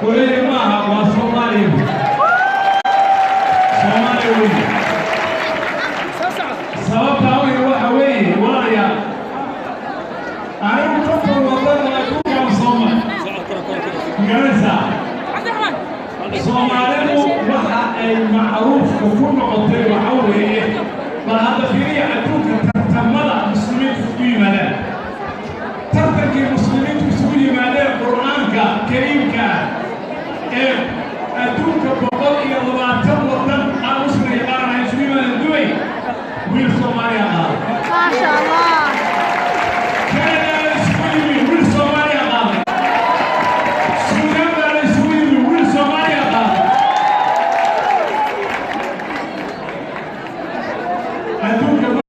وليه معها وصومالي صومالي سبب أوي وحوي ورايا أنا مكفر والله أكون كم صومال جلسة صومالي وحا المعروف وكل قطير وحوي فهذا في عدوك تتملأ مسلمين في ملأ ترتكي المسلمين في ملأ القرآن كريم أدوك بقول يا الله تمرضن أمسني أنا يسوي من الدوي والصوماليا ما شاء الله كان يسوي والصوماليا سودان يسوي والصوماليا أدوك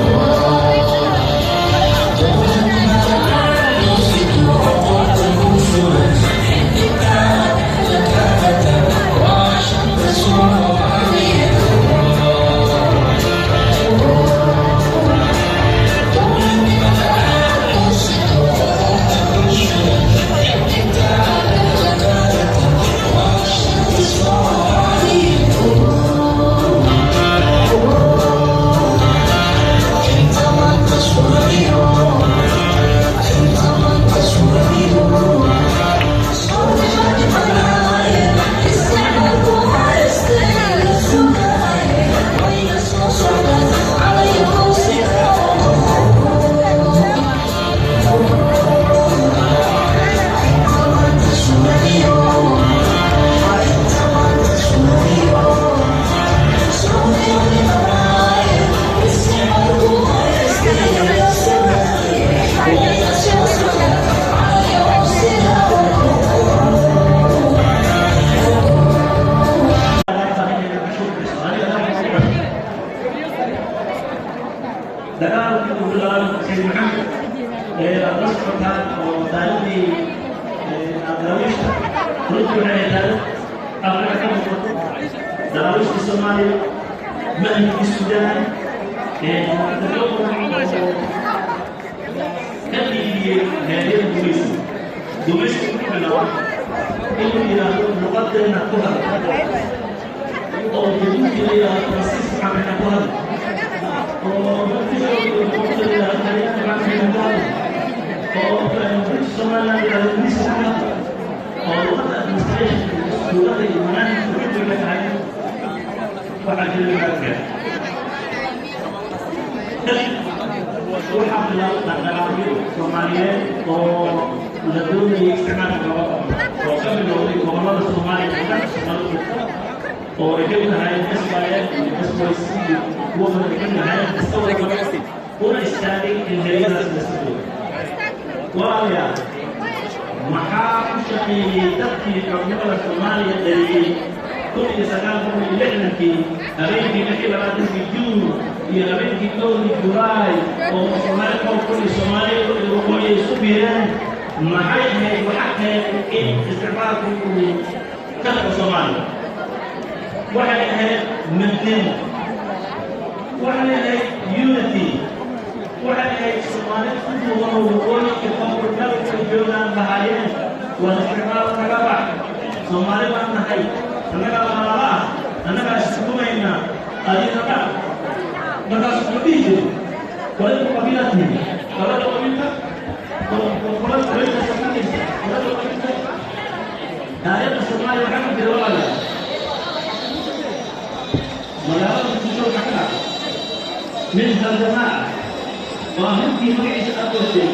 Oh dagaalkii uu bilaabay Sayd Maxamed la socotaan oo taariikhdii daraawiishta runtii waxay ahayd Afrika ka muuqato daraawiishta Soomaaliya manhajkii Suudaan هذه الجميسة جميسة كلها إلى نقدر نقدر أو يمكن إلى تنسيق عن نقدر أو يمكن إلى خلينا عن نقدر أو سمعنا إلى النساء أو وضع المستشفى وضع المناهج كل ما وعجل المركز waxaa bilaabay dhaqdhaqaaqyo Soomaaliyeed oo la doonayay isticmaalka labada oo ka bilowday gobollada Soomaaliya oo ay ka tahay SYL iyo SYC kuwa kale ka tahay una istaagay in hay'adahaas la soo walaalayaal maxaa ku shaqeeyey dadkii xubnaha Soomaaliya dhaliyey 1960kii habeenkii 22 Juun iyo habeenkii 2 Julaay oo Soomaaliya kulli Soomaaliya waqooyi isu biireen maxay ahayd waxa keenay in isticmaalku uu ka tago Soomaaliya waxay ahayd midnimo waxay ahayd unity waxay ahayd Soomaaliya ku wada waqooyi ka koonfurta joogaan bahayeen waa isticmaal kaga bax Soomaaliya baan nahay annaga malaha annaga iskumayna adina markaas ku dhihi wala ku qabiilati wala ku qabiilta wala ku qabiilta wala ku qabiilta ayat Soomaaliya waxa jira wala magaalada kusoo kacda min haljamaa waa midkii magaciisa aqoonsay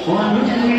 waa midkii